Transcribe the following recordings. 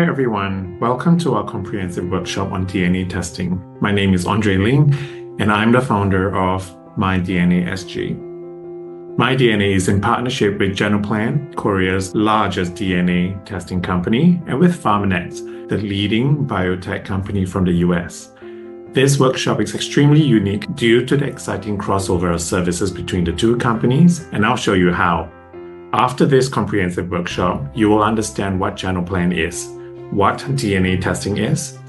Hi everyone, welcome to our comprehensive workshop on DNA testing. My name is Ling, and I'm the founder of MyDNA SG. MyDNA is in partnership with Genoplan, Korea's largest DNA testing company, and with Pharmanet, the leading biotech company from the US. This workshop is extremely unique due to the exciting crossover of services between the two companies, and I'll show you how. After this comprehensive workshop, you will understand what Genoplan is, what DNA testing is,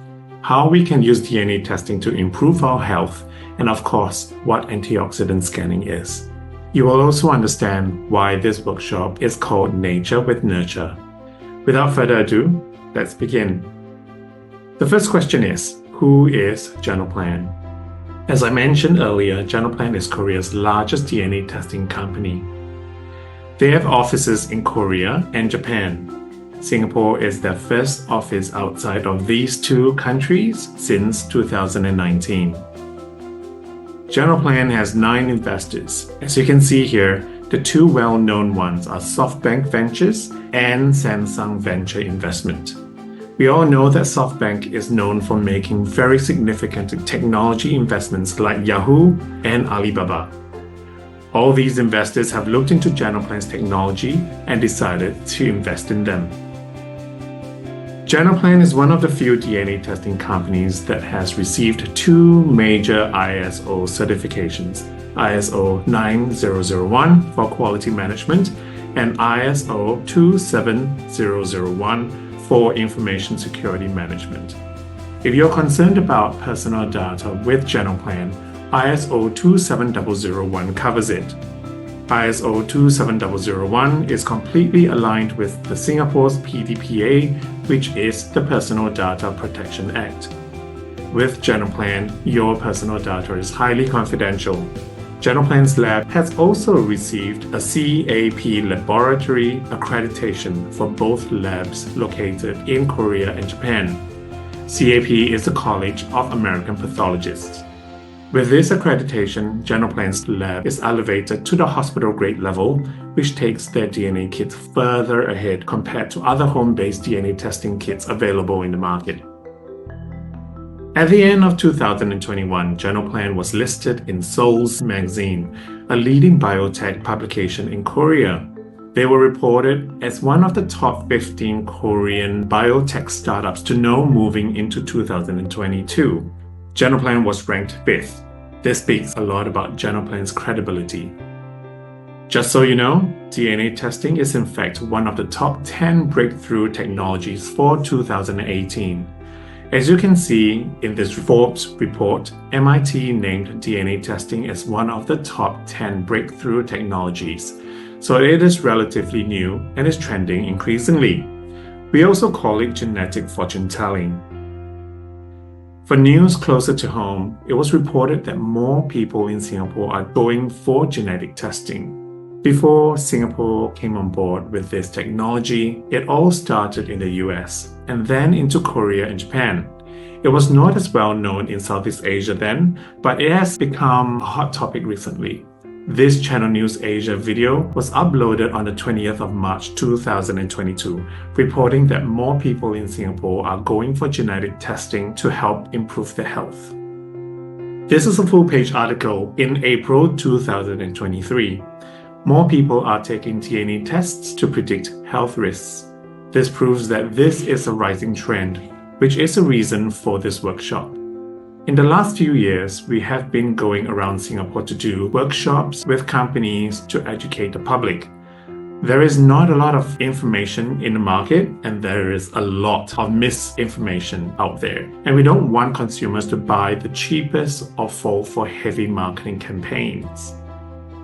how we can use DNA testing to improve our health, and of course, what antioxidant scanning is. You will also understand why this workshop is called Nature with Nurture. Without further ado, let's begin. The first question is, who is Genoplan? As I mentioned earlier, Genoplan is Korea's largest DNA testing company. They have offices in Korea and Japan. Singapore is their first office outside of these two countries since 2019. Genoplan has 9 investors. As you can see here, the two well-known ones are SoftBank Ventures and Samsung Venture Investment. We all know that SoftBank is known for making very significant technology investments like Yahoo and Alibaba. All these investors have looked into Genoplan's technology and decided to invest in them. Genoplan is one of the few DNA testing companies that has received 2 major ISO certifications, ISO 9001 for quality management and ISO 27001 for information security management. If you're concerned about personal data with Genoplan, ISO 27001 covers it. ISO 27001 is completely aligned with the Singapore's PDPA, which is the Personal Data Protection Act. With Genoplan, your personal data is highly confidential. Genoplan's lab has also received a CAP laboratory accreditation for both labs located in Korea and Japan. CAP is the College of American Pathologists. With this accreditation, Genoplan's lab is elevated to the hospital-grade level, which takes their DNA kits further ahead compared to other home-based DNA testing kits available in the market. At the end of 2021, Genoplan was listed in Seoul's magazine, a leading biotech publication in Korea. They were reported as one of the top 15 Korean biotech startups to know moving into 2022. Genoplan was ranked 5th. This speaks a lot about Genoplan's credibility. Just so you know, DNA testing is in fact one of the top 10 breakthrough technologies for 2018. As you can see in this Forbes report, MIT named DNA testing as one of the top 10 breakthrough technologies, so it is relatively new and is trending increasingly. We also call it genetic fortune telling. For news closer to home, it was reported that more people in Singapore are going for genetic testing. Before Singapore came on board with this technology, it all started in the US and then into Korea and Japan. It was not as well known in Southeast Asia then, but it has become a hot topic recently. This Channel News Asia video was uploaded on the 20th of March 2022, reporting that more people in Singapore are going for genetic testing to help improve their health. This is a full-page article in April 2023. More people are taking DNA tests to predict health risks. This proves that this is a rising trend, which is a reason for this workshop. In the last few years, we have been going around Singapore to do workshops with companies to educate the public. There is not a lot of information in the market, and there is a lot of misinformation out there. And we don't want consumers to buy the cheapest or fall for heavy marketing campaigns.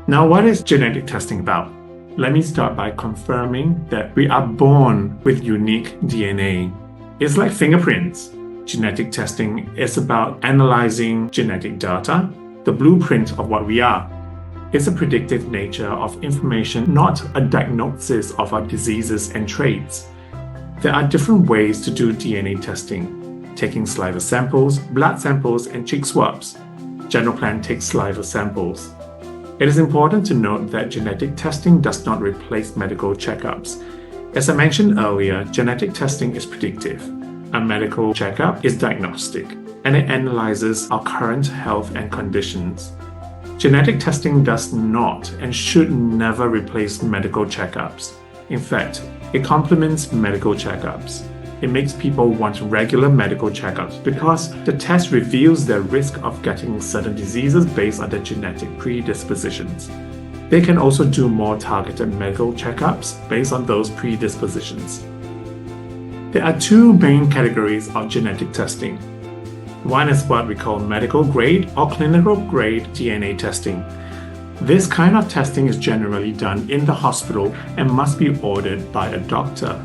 Now, what is genetic testing about? Let me start by confirming that we are born with unique DNA. It's like fingerprints. Genetic testing is about analyzing genetic data, the blueprint of what we are. It's a predictive nature of information, not a diagnosis of our diseases and traits. There are different ways to do DNA testing, taking saliva samples, blood samples, and cheek swabs. Genoplan takes saliva samples. It is important to note that genetic testing does not replace medical checkups. As I mentioned earlier, genetic testing is predictive. A medical checkup is diagnostic, and it analyzes our current health and conditions. Genetic testing does not and should never replace medical checkups. In fact, it complements medical checkups. It makes people want regular medical checkups because the test reveals their risk of getting certain diseases based on their genetic predispositions. They can also do more targeted medical checkups based on those predispositions. There are two main categories of genetic testing. One is what we call medical grade or clinical grade DNA testing. This kind of testing is generally done in the hospital and must be ordered by a doctor.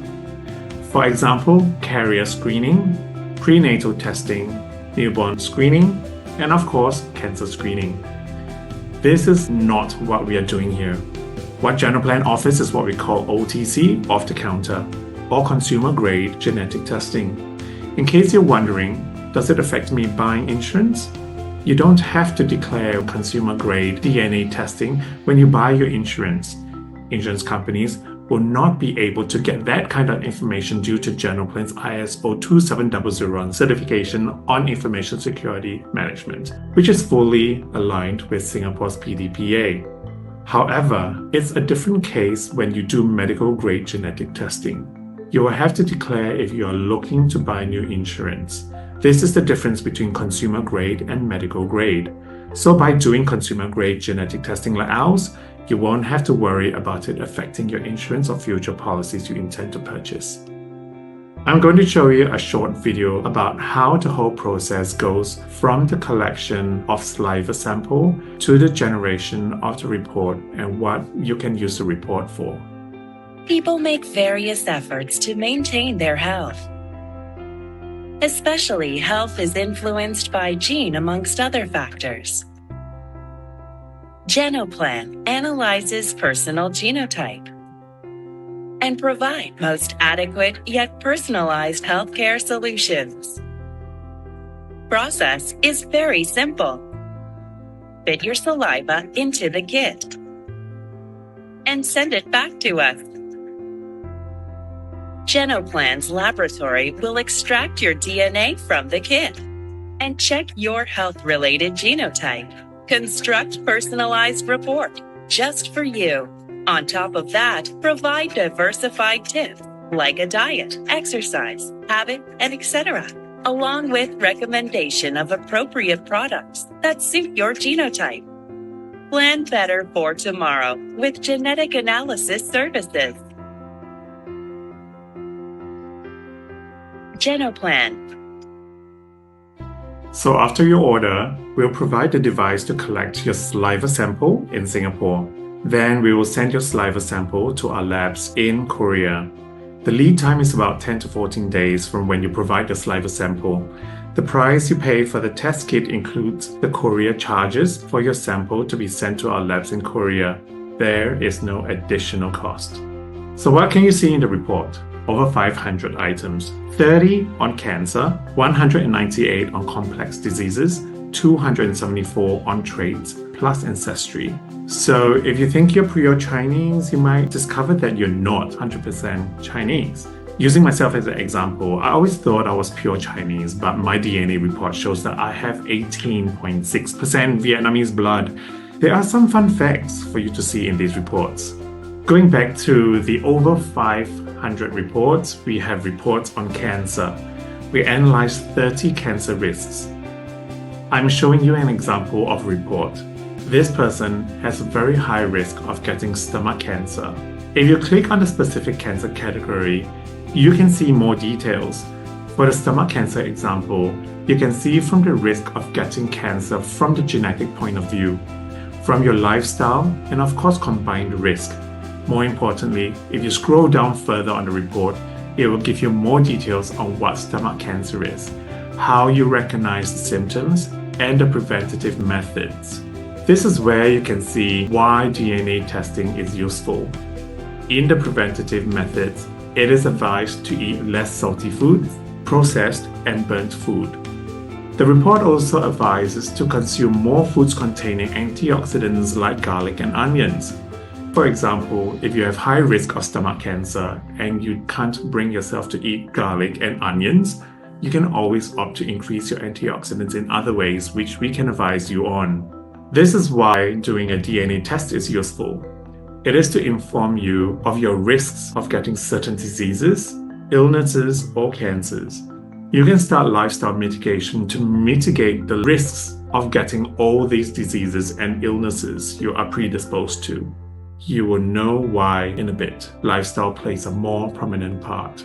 For example, carrier screening, prenatal testing, newborn screening, and of course, cancer screening. This is not what we are doing here. What GenoPlan offers is what we call OTC, off-the-counter, or consumer-grade genetic testing. In case you're wondering, does it affect me buying insurance? You don't have to declare consumer-grade DNA testing when you buy your insurance. Insurance companies will not be able to get that kind of information due to GenoPlan's ISO 27001 certification on information security management, which is fully aligned with Singapore's PDPA. However, it's a different case when you do medical-grade genetic testing. You will have to declare if you are looking to buy new insurance. This is the difference between consumer-grade and medical-grade. So by doing consumer-grade genetic testing like ours, you won't have to worry about it affecting your insurance or future policies you intend to purchase. I'm going to show you a short video about how the whole process goes from the collection of saliva sample to the generation of the report and what you can use the report for. People make various efforts to maintain their health. Especially health is influenced by gene amongst other factors. GenoPlan analyzes personal genotype and provide most adequate yet personalized healthcare solutions. Process is very simple. Fit your saliva into the kit and send it back to us. GenoPlan's laboratory will extract your DNA from the kit and check your health-related genotype. Construct personalized report just for you. On top of that, provide diversified tips like a diet, exercise, habit, and etc., along with recommendation of appropriate products that suit your genotype. Plan better for tomorrow with genetic analysis services. GenoPlan. So after your order, we'll provide the device to collect your saliva sample in Singapore. Then we will send your saliva sample to our labs in Korea. The lead time is about 10 to 14 days from when you provide the saliva sample. The price you pay for the test kit includes the courier charges for your sample to be sent to our labs in Korea. There is no additional cost. So what can you see in the report? Over 500 items, 30 on cancer, 198 on complex diseases, 274 on traits, plus ancestry. So if you think you're pure Chinese, you might discover that you're not 100% Chinese. Using myself as an example, I always thought I was pure Chinese, but my DNA report shows that I have 18.6% Vietnamese blood. There are some fun facts for you to see in these reports. Going back to the over 500 reports, we have reports on cancer. We analyzed 30 cancer risks. I'm showing you an example of a report. This person has a very high risk of getting stomach cancer. If you click on the specific cancer category, you can see more details. For the stomach cancer example, you can see from the risk of getting cancer from the genetic point of view, from your lifestyle, and of course combined risk. More importantly, if you scroll down further on the report, it will give you more details on what stomach cancer is, how you recognize the symptoms, and the preventative methods. This is where you can see why DNA testing is useful. In the preventative methods, it is advised to eat less salty foods, processed and burnt food. The report also advises to consume more foods containing antioxidants like garlic and onions. For example, if you have high risk of stomach cancer and you can't bring yourself to eat garlic and onions, you can always opt to increase your antioxidants in other ways, which we can advise you on. This is why doing a DNA test is useful. It is to inform you of your risks of getting certain diseases, illnesses, or cancers. You can start lifestyle mitigation to mitigate the risks of getting all these diseases and illnesses you are predisposed to. You will know why in a bit. Lifestyle plays a more prominent part.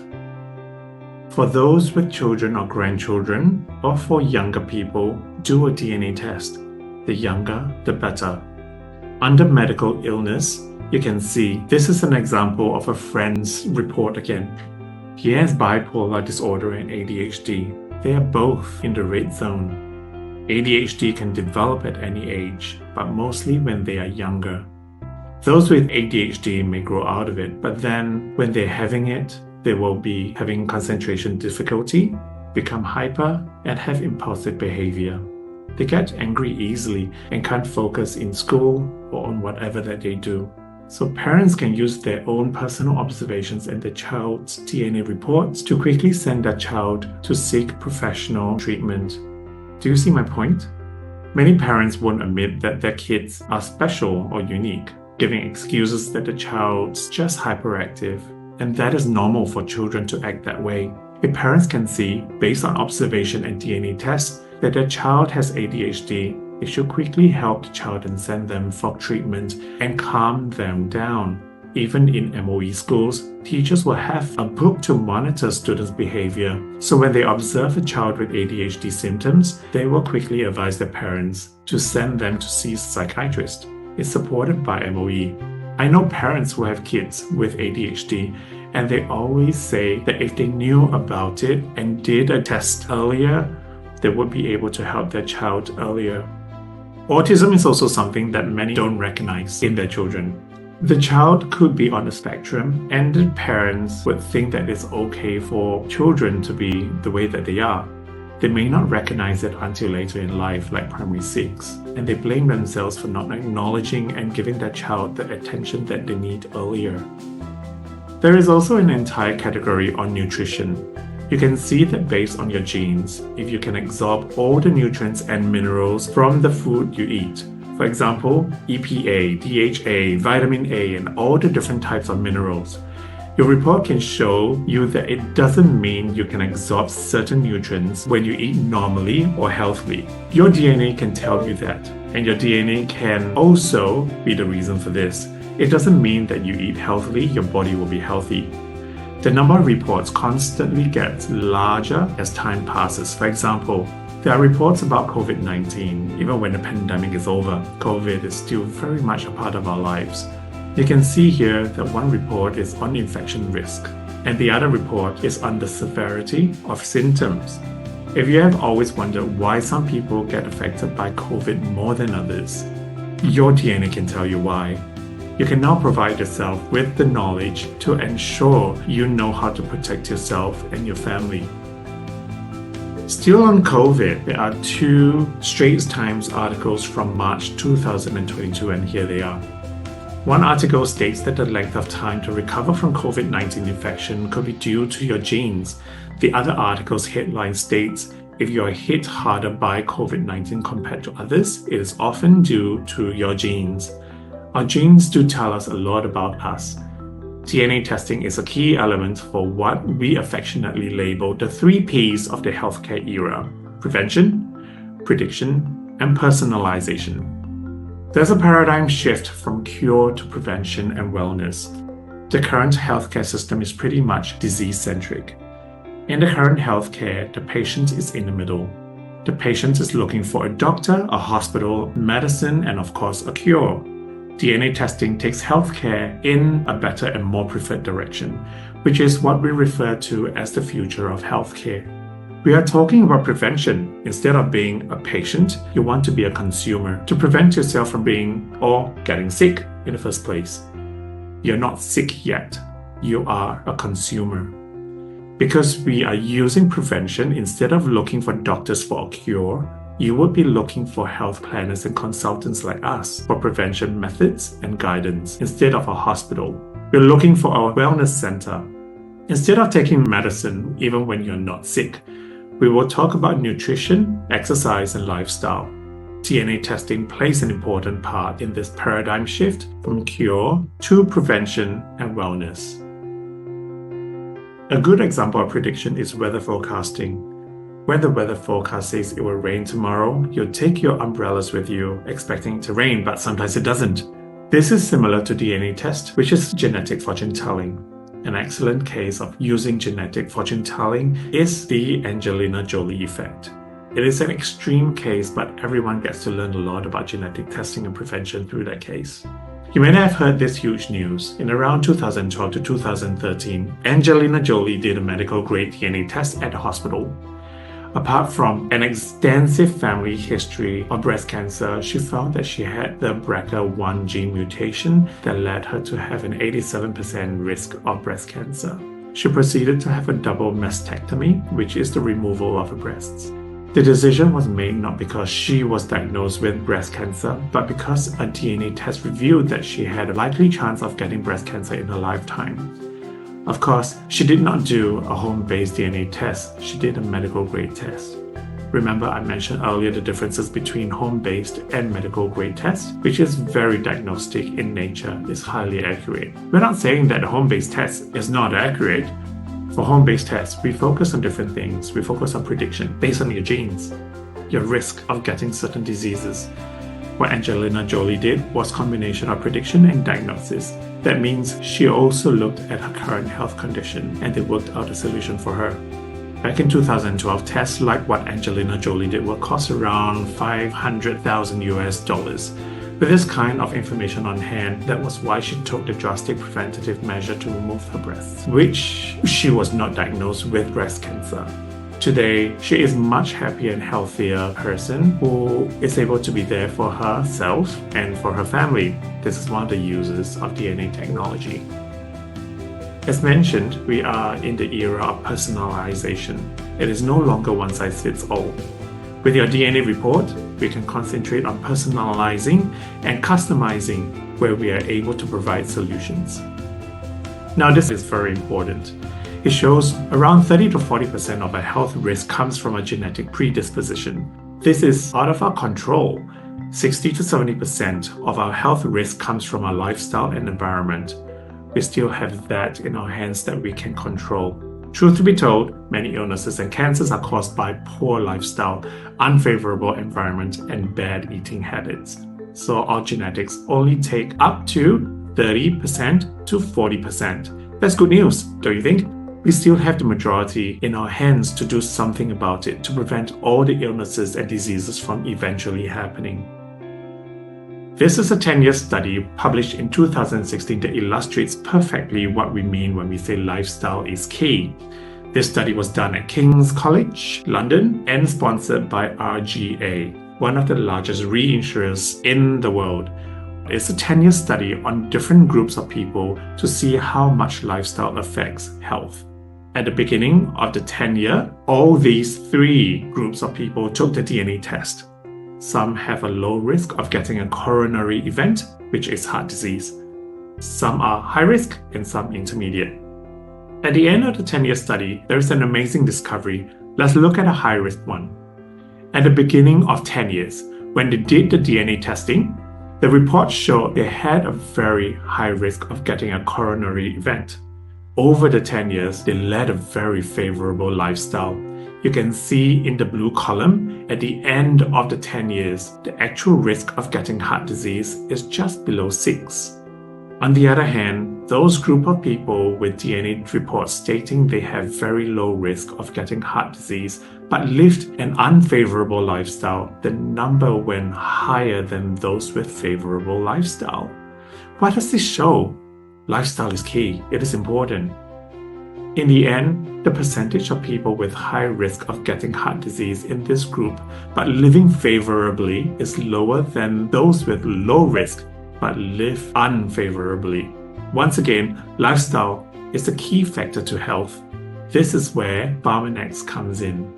For those with children or grandchildren, or for younger people, do a DNA test. The younger, the better. Under medical illness, you can see this is an example of a friend's report again. He has bipolar disorder and ADHD. They are both in the red zone. ADHD can develop at any age, but mostly when they are younger. Those with ADHD may grow out of it, but then when they're having it, they will be having concentration difficulty, become hyper, and have impulsive behavior. They get angry easily and can't focus in school or on whatever that they do. So parents can use their own personal observations and their child's DNA reports to quickly send their child to seek professional treatment. Do you see my point? Many parents won't admit that their kids are special or unique, giving excuses that the child's just hyperactive. And that is normal for children to act that way. If parents can see, based on observation and DNA tests, that their child has ADHD, they should quickly help the child and send them for treatment and calm them down. Even in MOE schools, teachers will have a book to monitor students' behavior. So when they observe a child with ADHD symptoms, they will quickly advise their parents to send them to see a psychiatrist. It's supported by MOE. I know parents who have kids with ADHD, and they always say that if they knew about it and did a test earlier, they would be able to help their child earlier. Autism is also something that many don't recognize in their children. The child could be on the spectrum, and the parents would think that it's okay for children to be the way that they are. They may not recognize it until later in life, like primary 6, and they blame themselves for not acknowledging and giving their child the attention that they need earlier. There is also an entire category on nutrition. You can see that based on your genes, if you can absorb all the nutrients and minerals from the food you eat. For example, EPA, DHA, vitamin A, and all the different types of minerals. Your report can show you that it doesn't mean you can absorb certain nutrients when you eat normally or healthily. Your DNA can tell you that, and your DNA can also be the reason for this. It doesn't mean that you eat healthily, your body will be healthy. The number of reports constantly gets larger as time passes. For example, there are reports about COVID-19. Even when the pandemic is over, COVID is still very much a part of our lives. You can see here that one report is on infection risk, and the other report is on the severity of symptoms. If you have always wondered why some people get affected by COVID more than others, your DNA can tell you why. You can now provide yourself with the knowledge to ensure you know how to protect yourself and your family. Still on COVID, there are two Straits Times articles from March 2022, and here they are. One article states that the length of time to recover from COVID-19 infection could be due to your genes. The other article's headline states, if you are hit harder by COVID-19 compared to others, it is often due to your genes. Our genes do tell us a lot about us. DNA testing is a key element for what we affectionately label the 3 Ps of the healthcare era: prevention, prediction, and personalization. There's a paradigm shift from cure to prevention and wellness. The current healthcare system is pretty much disease-centric. In the current healthcare, the patient is in the middle. The patient is looking for a doctor, a hospital, medicine, and of course a cure. DNA testing takes healthcare in a better and more preferred direction, which is what we refer to as the future of healthcare. We are talking about prevention. Instead of being a patient, you want to be a consumer to prevent yourself from being or getting sick in the first place. You're not sick yet. You are a consumer. Because we are using prevention instead of looking for doctors for a cure, you would be looking for health planners and consultants like us for prevention methods and guidance instead of a hospital. You're looking for a wellness center. Instead of taking medicine even when you're not sick, we will talk about nutrition, exercise, and lifestyle. DNA testing plays an important part in this paradigm shift from cure to prevention and wellness. A good example of prediction is weather forecasting. When the weather forecast says it will rain tomorrow, you'll take your umbrellas with you, expecting it to rain, but sometimes it doesn't. This is similar to DNA test, which is genetic fortune telling. An excellent case of using genetic fortune telling is the Angelina Jolie effect. It is an extreme case, but everyone gets to learn a lot about genetic testing and prevention through that case. You may have heard this huge news. In around 2012 to 2013, Angelina Jolie did a medical-grade DNA test at a hospital. Apart from an extensive family history of breast cancer, she found that she had the BRCA1 gene mutation that led her to have an 87% risk of breast cancer. She proceeded to have a double mastectomy, which is the removal of her breasts. The decision was made not because she was diagnosed with breast cancer, but because a DNA test revealed that she had a likely chance of getting breast cancer in her lifetime. Of course, she did not do a home-based DNA test, she did a medical-grade test. Remember, I mentioned earlier the differences between home-based and medical-grade tests, which is very diagnostic in nature, is highly accurate. We're not saying that a home-based test is not accurate. For home-based tests, we focus on different things. We focus on prediction based on your genes, your risk of getting certain diseases. What Angelina Jolie did was a combination of prediction and diagnosis. That means she also looked at her current health condition and they worked out a solution for her. Back in 2012, tests like what Angelina Jolie did will cost around $500,000. With this kind of information on hand, that was why she took the drastic preventative measure to remove her breasts, which she was not diagnosed with breast cancer. Today, she is a much happier and healthier person who is able to be there for herself and for her family. This is one of the uses of DNA technology. As mentioned, we are in the era of personalization. It is no longer one size fits all. With your DNA report, we can concentrate on personalizing and customizing where we are able to provide solutions. Now, this is very important. It shows around 30 to 40% of our health risk comes from a genetic predisposition. This is out of our control. 60 to 70% of our health risk comes from our lifestyle and environment. We still have that in our hands that we can control. Truth to be told, many illnesses and cancers are caused by poor lifestyle, unfavorable environment, and bad eating habits. So our genetics only take up to 30% to 40%. That's good news, don't you think? We still have the majority in our hands to do something about it to prevent all the illnesses and diseases from eventually happening. This is a 10-year study published in 2016 that illustrates perfectly what we mean when we say lifestyle is key. This study was done at King's College, London, and sponsored by RGA, one of the largest reinsurers in the world. It's a 10-year study on different groups of people to see how much lifestyle affects health. At the beginning of the 10-year, all these three groups of people took the DNA test. Some have a low risk of getting a coronary event, which is heart disease. Some are high risk and some intermediate. At the end of the 10-year study, there is an amazing discovery. Let's look at a high-risk one. At the beginning of 10 years, when they did the DNA testing, the report showed they had a very high risk of getting a coronary event. Over the 10 years, they led a very favorable lifestyle. You can see in the blue column, at the end of the 10 years, the actual risk of getting heart disease is just below 6. On the other hand, those group of people with DNA reports stating they have very low risk of getting heart disease but lived an unfavorable lifestyle, the number went higher than those with favorable lifestyle. What does this show? Lifestyle is key. It is important. In the end, the percentage of people with high risk of getting heart disease in this group but living favorably is lower than those with low risk but live unfavorably. Once again, lifestyle is a key factor to health. This is where Barmanex comes in.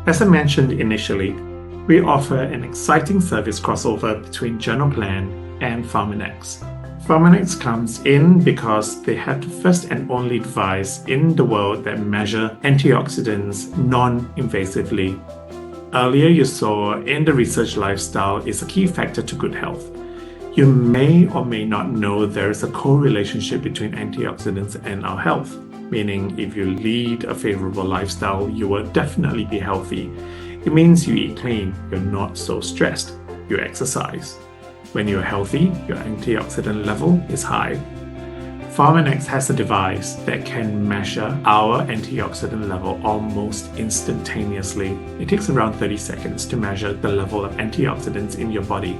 As I mentioned initially, we offer an exciting service crossover between General Plan and PharmaNex. PharmaNex comes in because they have the first and only device in the world that measure antioxidants non-invasively. Earlier you saw in the research lifestyle is a key factor to good health. You may or may not know there is a correlationship between antioxidants and our health, meaning if you lead a favorable lifestyle, you will definitely be healthy. It means you eat clean, you're not so stressed, you exercise. When you're healthy, your antioxidant level is high. PharmaNex has a device that can measure our antioxidant level almost instantaneously. It takes around 30 seconds to measure the level of antioxidants in your body.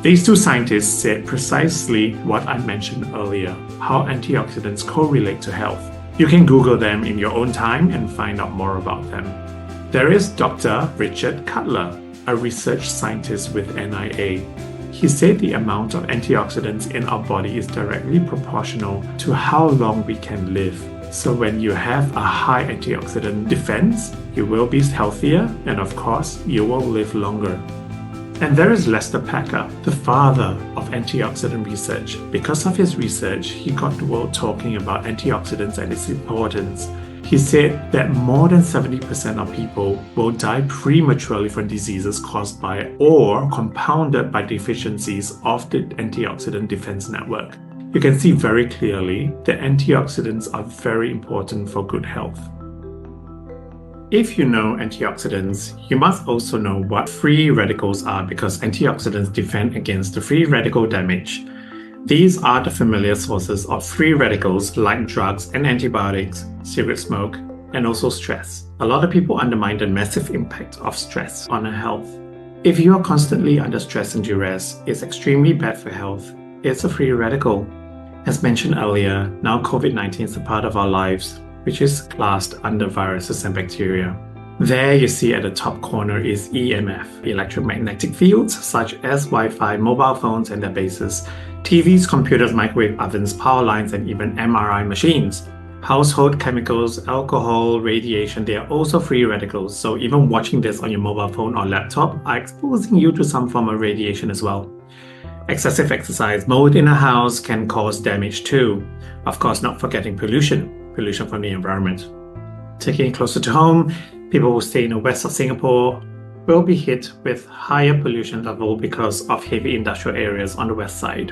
These two scientists said precisely what I mentioned earlier, how antioxidants correlate to health. You can Google them in your own time and find out more about them. There is Dr. Richard Cutler, a research scientist with NIA. He said the amount of antioxidants in our body is directly proportional to how long we can live. So when you have a high antioxidant defense, you will be healthier and of course, you will live longer. And there is Lester Packer, the father of antioxidant research. Because of his research, he got the world talking about antioxidants and its importance. He said that more than 70% of people will die prematurely from diseases caused by or compounded by deficiencies of the antioxidant defense network. You can see very clearly that antioxidants are very important for good health. If you know antioxidants, you must also know what free radicals are because antioxidants defend against the free radical damage. These are the familiar sources of free radicals like drugs and antibiotics, cigarette smoke, and also stress. A lot of people undermine the massive impact of stress on our health. If you are constantly under stress and duress, it's extremely bad for health. It's a free radical. As mentioned earlier, now COVID-19 is a part of our lives, which is classed under viruses and bacteria. There you see at the top corner is EMF, electromagnetic fields such as Wi-Fi, mobile phones and their bases, TVs, computers, microwave ovens, power lines and even MRI machines. Household chemicals, alcohol, radiation, they are also free radicals, so even watching this on your mobile phone or laptop are exposing you to some form of radiation as well. Excessive exercise, mold in a house can cause damage too. Of course, not forgetting pollution from the environment. Taking it closer to home, people who stay in the west of Singapore will be hit with higher pollution level because of heavy industrial areas on the west side.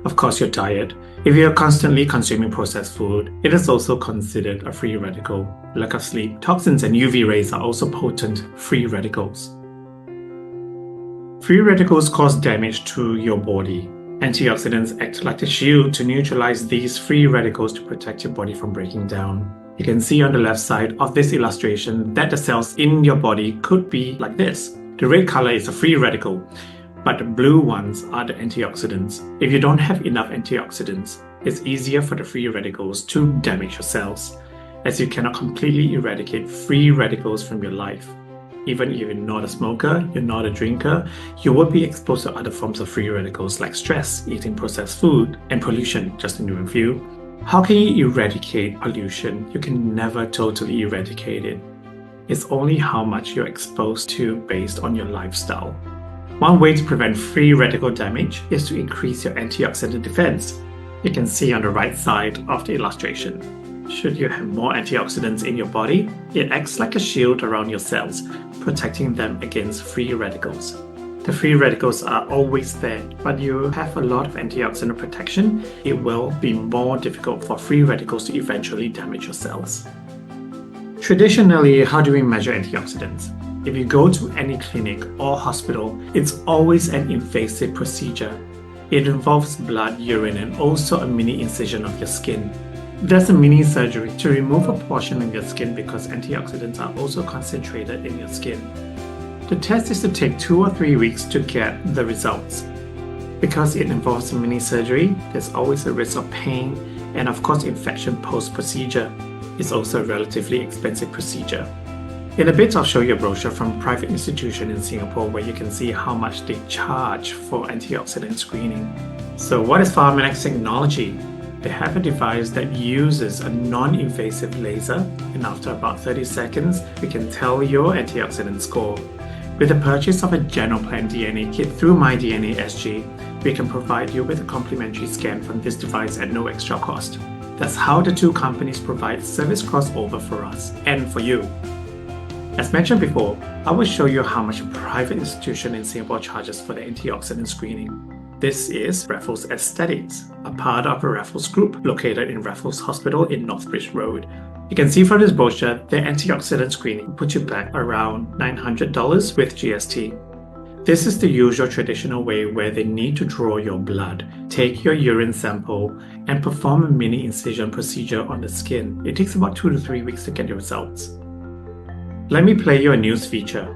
Of course, your diet. If you're constantly consuming processed food, it is also considered a free radical. Lack of sleep, toxins and UV rays are also potent free radicals. Free radicals cause damage to your body. Antioxidants act like a shield to neutralize these free radicals to protect your body from breaking down. You can see on the left side of this illustration that the cells in your body could be like this. The red color is a free radical, but the blue ones are the antioxidants. If you don't have enough antioxidants, it's easier for the free radicals to damage your cells, as you cannot completely eradicate free radicals from your life. Even if you're not a smoker, you're not a drinker, you will be exposed to other forms of free radicals like stress, eating processed food, and pollution, just to name a few. How can you eradicate pollution? You can never totally eradicate it. It's only how much you're exposed to based on your lifestyle. One way to prevent free radical damage is to increase your antioxidant defense. You can see on the right side of the illustration. Should you have more antioxidants in your body, it acts like a shield around your cells, protecting them against free radicals. The free radicals are always there, but you have a lot of antioxidant protection, it will be more difficult for free radicals to eventually damage your cells. Traditionally, how do we measure antioxidants? If you go to any clinic or hospital, it's always an invasive procedure. It involves blood, urine, and also a mini incision of your skin. There's a mini surgery to remove a portion of your skin because antioxidants are also concentrated in your skin. The test is to take 2 or 3 weeks to get the results. Because it involves a mini surgery, there's always a risk of pain and of course infection post-procedure. It's also a relatively expensive procedure. In a bit, I'll show you a brochure from a private institution in Singapore where you can see how much they charge for antioxidant screening. So what is PharmaNex technology? they have a device that uses a non-invasive laser, and after about 30 seconds, we can tell your antioxidant score. With the purchase of a Genoplan DNA kit through MyDNA SG, we can provide you with a complimentary scan from this device at no extra cost. That's how the two companies provide service crossover for us and for you. As mentioned before, I will show you how much a private institution in Singapore charges for the antioxidant screening. This is Raffles Aesthetics, a part of a Raffles group located in Raffles Hospital in Northbridge Road. You can see from this brochure, the antioxidant screening puts you back around $900 with GST. This is the usual traditional way where they need to draw your blood, take your urine sample, and perform a mini incision procedure on the skin. It takes about 2 to 3 weeks to get the results. Let me play you a news feature.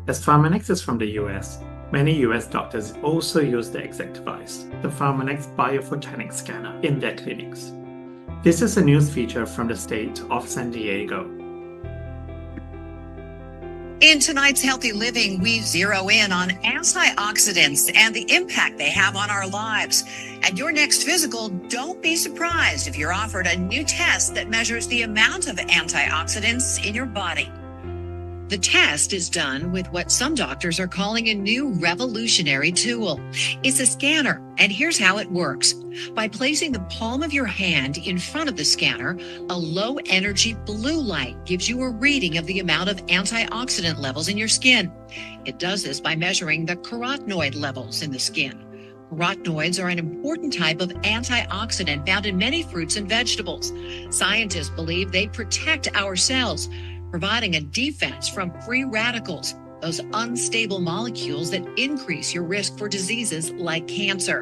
As Pharmanex is from the US, many US doctors also use the exact device, the Pharmanex Biophotonic Scanner, in their clinics. This is a news feature from the state of San Diego. In tonight's Healthy Living, we zero in on antioxidants and the impact they have on our lives. At your next physical, don't be surprised if you're offered a new test that measures the amount of antioxidants in your body. The test is done with what some doctors are calling a new revolutionary tool. It's a scanner, and here's how it works. By placing the palm of your hand in front of the scanner, a low-energy blue light gives you a reading of the amount of antioxidant levels in your skin. It does this by measuring the carotenoid levels in the skin. Carotenoids are an important type of antioxidant found in many fruits and vegetables. Scientists believe they protect our cells, providing a defense from free radicals, those unstable molecules that increase your risk for diseases like cancer.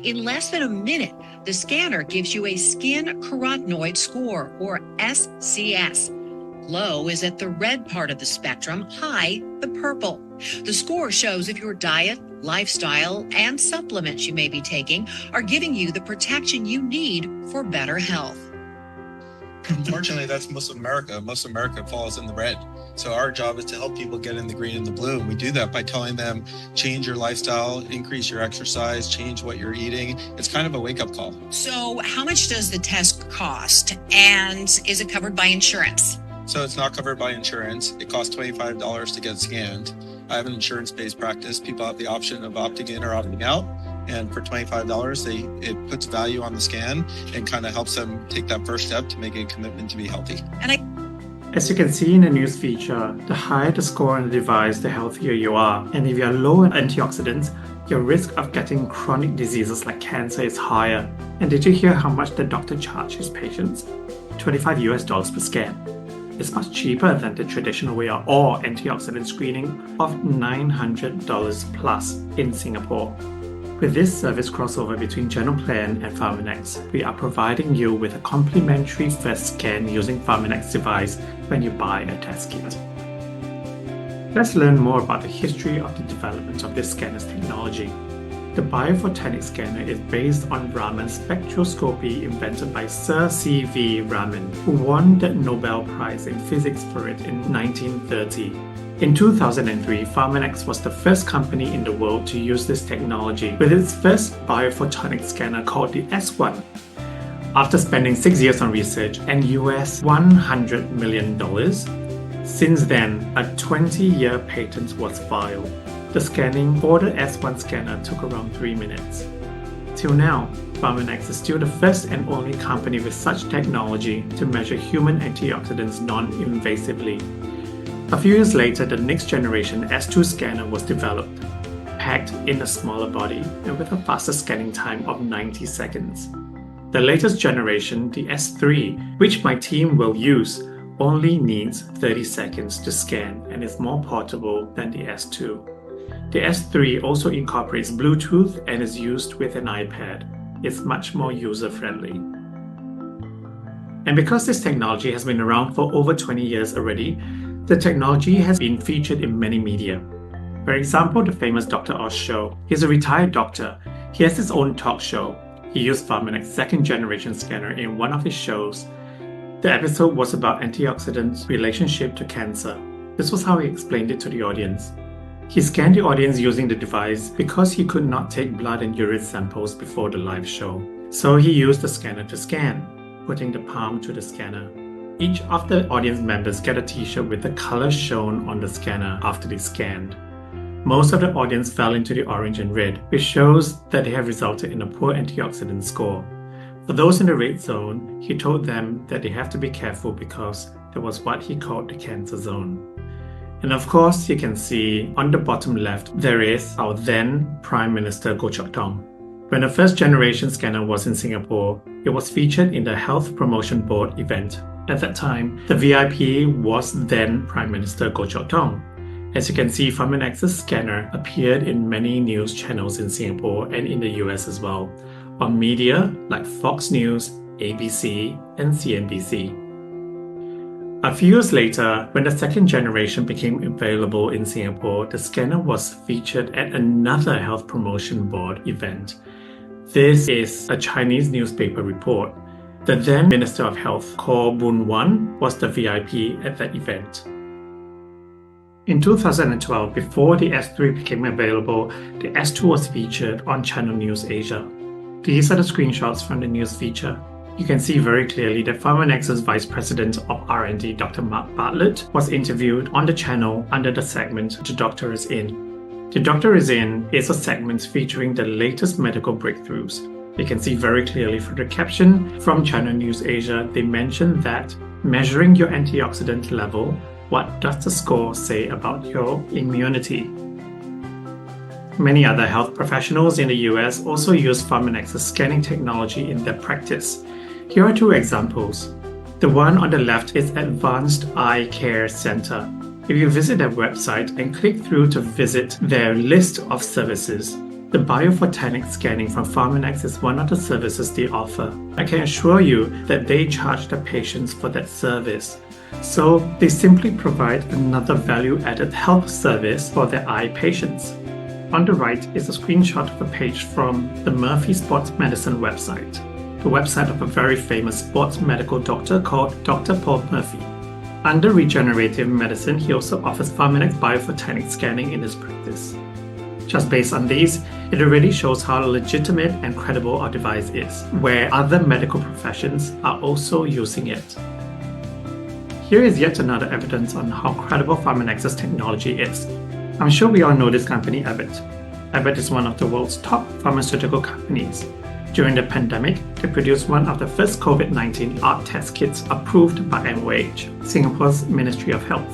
In less than a minute, the scanner gives you a skin carotenoid score, or SCS. Low is at the red part of the spectrum, high, the purple. The score shows if your diet, lifestyle, and supplements you may be taking are giving you the protection you need for better health. Unfortunately, that's most of America. Most of America falls in the red. So our job is to help people get in the green and the blue. And we do that by telling them, change your lifestyle, increase your exercise, change what you're eating. It's kind of a wake-up call. So how much does the test cost? And is it covered by insurance? So it's not covered by insurance. It costs $25 to get scanned. I have an insurance-based practice. People have the option of opting in or opting out. And for $25, it puts value on the scan and kind of helps them take that first step to make a commitment to be healthy. As you can see in the news feature, the higher the score on the device, the healthier you are. And if you are low in antioxidants, your risk of getting chronic diseases like cancer is higher. And did you hear how much the doctor charged his patients? $25 per scan. It's much cheaper than the traditional way or antioxidant screening of $900 plus in Singapore. With this service crossover between Genoplan and Pharmanex, we are providing you with a complimentary first scan using Pharmanex device when you buy a test kit. Let's learn more about the history of the development of this scanner's technology. The biophotonic scanner is based on Raman spectroscopy invented by Sir C.V. Raman, who won the Nobel Prize in Physics for it in 1930. In 2003, Pharmanex was the first company in the world to use this technology with its first biophotonic scanner called the S1. After spending 6 years on research and US $100 million, since then a 20-year patent was filed. The scanning for the S1 scanner took around 3 minutes. Till now, Pharmanex is still the first and only company with such technology to measure human antioxidants non-invasively. A few years later, the next generation S2 scanner was developed, packed in a smaller body and with a faster scanning time of 90 seconds. The latest generation, the S3, which my team will use, only needs 30 seconds to scan and is more portable than the S2. The S3 also incorporates Bluetooth and is used with an iPad. It's much more user-friendly. And because this technology has been around for over 20 years already, the technology has been featured in many media. For example, the famous Dr. Oz show. He's a retired doctor. He has his own talk show. He used Pharmanex's second generation scanner in one of his shows. The episode was about antioxidants' relationship to cancer. This was how he explained it to the audience. He scanned the audience using the device because he could not take blood and urine samples before the live show. So he used the scanner to scan, putting the palm to the scanner. Each of the audience members get a t-shirt with the color shown on the scanner after they scanned. Most of the audience fell into the orange and red, which shows that they have resulted in a poor antioxidant score. For those in the red zone, he told them that they have to be careful because there was what he called the cancer zone. And of course, you can see on the bottom left, there is our then Prime Minister Goh Chok Tong. When the first generation scanner was in Singapore, it was featured in the Health Promotion Board event. At that time, the VIP was then Prime Minister Goh Chok Tong. As you can see, PharmNX's scanner appeared in many news channels in Singapore and in the US as well, on media like Fox News, ABC, and CNBC. A few years later, when the second generation became available in Singapore, the scanner was featured at another Health Promotion Board event. This is a Chinese newspaper report. The then Minister of Health, Koh Boon Wan, was the VIP at that event. In 2012, before the S3 became available, the S2 was featured on Channel News Asia. These are the screenshots from the news feature. You can see very clearly that PharmNX's Vice President of R&D, Dr. Mark Bartlett, was interviewed on the channel under the segment The Doctor is In. The Doctor is In is a segment featuring the latest medical breakthroughs. You can see very clearly from the caption from Channel News Asia, they mentioned that measuring your antioxidant level, what does the score say about your immunity? Many other health professionals in the US also use PharmNX's scanning technology in their practice. Here are two examples. The one on the left is Advanced Eye Care Center. If you visit their website and click through to visit their list of services, the biophotonic scanning from PharmNX is one of the services they offer. I can assure you that they charge the patients for that service. So they simply provide another value-added health service for their eye patients. On the right is a screenshot of a page from the Murphy Sports Medicine website, the website of a very famous sports medical doctor called Dr. Paul Murphy. Under regenerative medicine, he also offers PharmNX biophotonic scanning in his practice. Just based on these, it already shows how legitimate and credible our device is, where other medical professions are also using it. Here is yet another evidence on how credible PharmNX's technology is. I'm sure we all know this company, Abbott. Abbott is one of the world's top pharmaceutical companies. During the pandemic, they produced one of the first COVID-19 ART test kits approved by MOH, Singapore's Ministry of Health.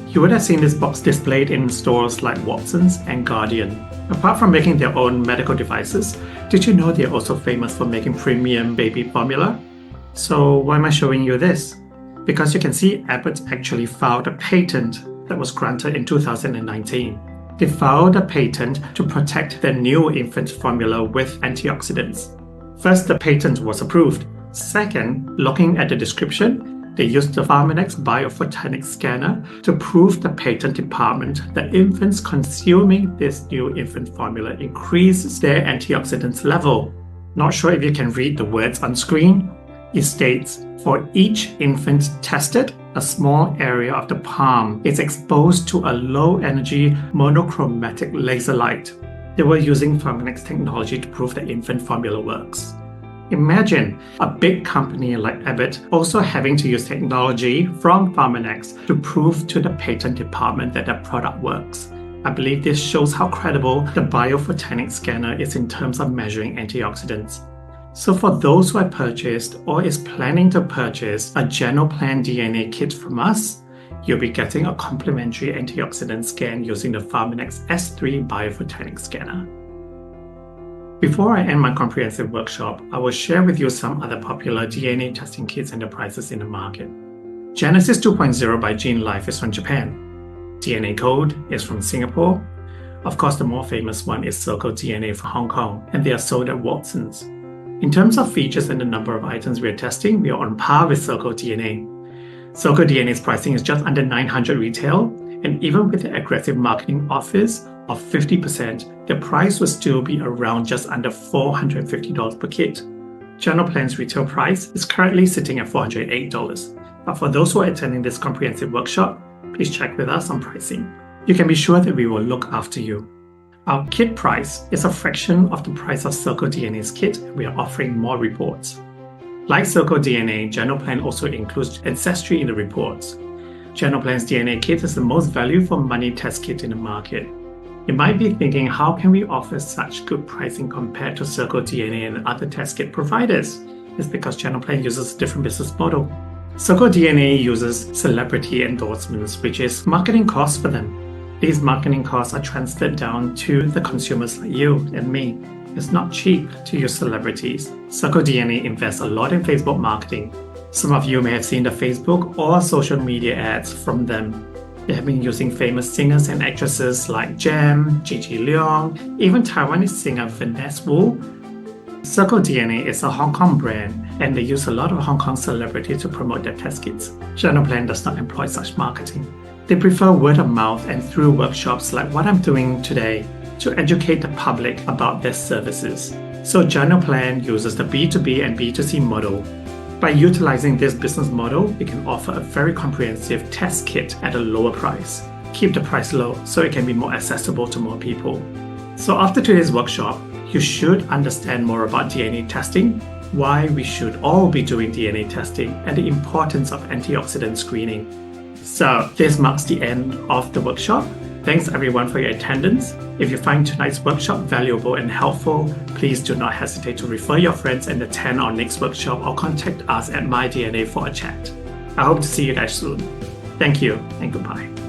You would have seen this box displayed in stores like Watson's and Guardian. Apart from making their own medical devices, did you know they are also famous for making premium baby formula? So why am I showing you this? Because you can see Abbott actually filed a patent that was granted in 2019. They filed a patent to protect their new infant formula with antioxidants. First, the patent was approved. Second, looking at the description, they used the PharmNX biophotonic scanner to prove the patent department that infants consuming this new infant formula increases their antioxidants level. Not sure if you can read the words on screen. It states, for each infant tested, a small area of the palm is exposed to a low-energy monochromatic laser light. They were using PharmNX technology to prove the infant formula works. Imagine a big company like Abbott also having to use technology from PharmNX to prove to the patent department that their product works. I believe this shows how credible the biophotonic scanner is in terms of measuring antioxidants. So for those who have purchased or is planning to purchase a Genoplan DNA kit from us, you'll be getting a complimentary antioxidant scan using the PharmNX S3 biophotonic scanner. Before I end my comprehensive workshop, I will share with you some other popular DNA testing kits and the prices in the market. Genesis 2.0 by GeneLife is from Japan. DNA Code is from Singapore. Of course, the more famous one is Circle DNA from Hong Kong, and they are sold at Watson's. In terms of features and the number of items we are testing, we are on par with Circle DNA. Circle DNA's pricing is just under 900 retail, and even with the aggressive marketing offers of 50%, the price will still be around just under $450 per kit. Genoplan's retail price is currently sitting at $408, but for those who are attending this comprehensive workshop, please check with us on pricing. You can be sure that we will look after you. Our kit price is a fraction of the price of Circle DNA's kit. We are offering more reports. Like Circle DNA, GenoPlan also includes ancestry in the reports. GenoPlan's DNA kit is the most value for money test kit in the market. You might be thinking, how can we offer such good pricing compared to Circle DNA and other test kit providers? It's because GenoPlan uses a different business model. Circle DNA uses celebrity endorsements, which is marketing costs for them. These marketing costs are transferred down to the consumers like you and me. It's not cheap to use celebrities. Circle DNA invests a lot in Facebook marketing. Some of you may have seen the Facebook or social media ads from them. They have been using famous singers and actresses like Jam, Gigi Leong, even Taiwanese singer Vanessa Wu. Circle DNA is a Hong Kong brand, and they use a lot of Hong Kong celebrities to promote their test kits. GenoPlan does not employ such marketing. They prefer word of mouth and through workshops like what I'm doing today to educate the public about their services. So GenoPlan uses the B2B and B2C model. By utilizing this business model, we can offer a very comprehensive test kit at a lower price. Keep the price low so it can be more accessible to more people. So after today's workshop, you should understand more about DNA testing, why we should all be doing DNA testing, and the importance of antioxidant screening. So this marks the end of the workshop. Thanks everyone for your attendance. If you find tonight's workshop valuable and helpful, please do not hesitate to refer your friends and attend our next workshop or contact us at MyDNA for a chat. I hope to see you guys soon. Thank you and goodbye.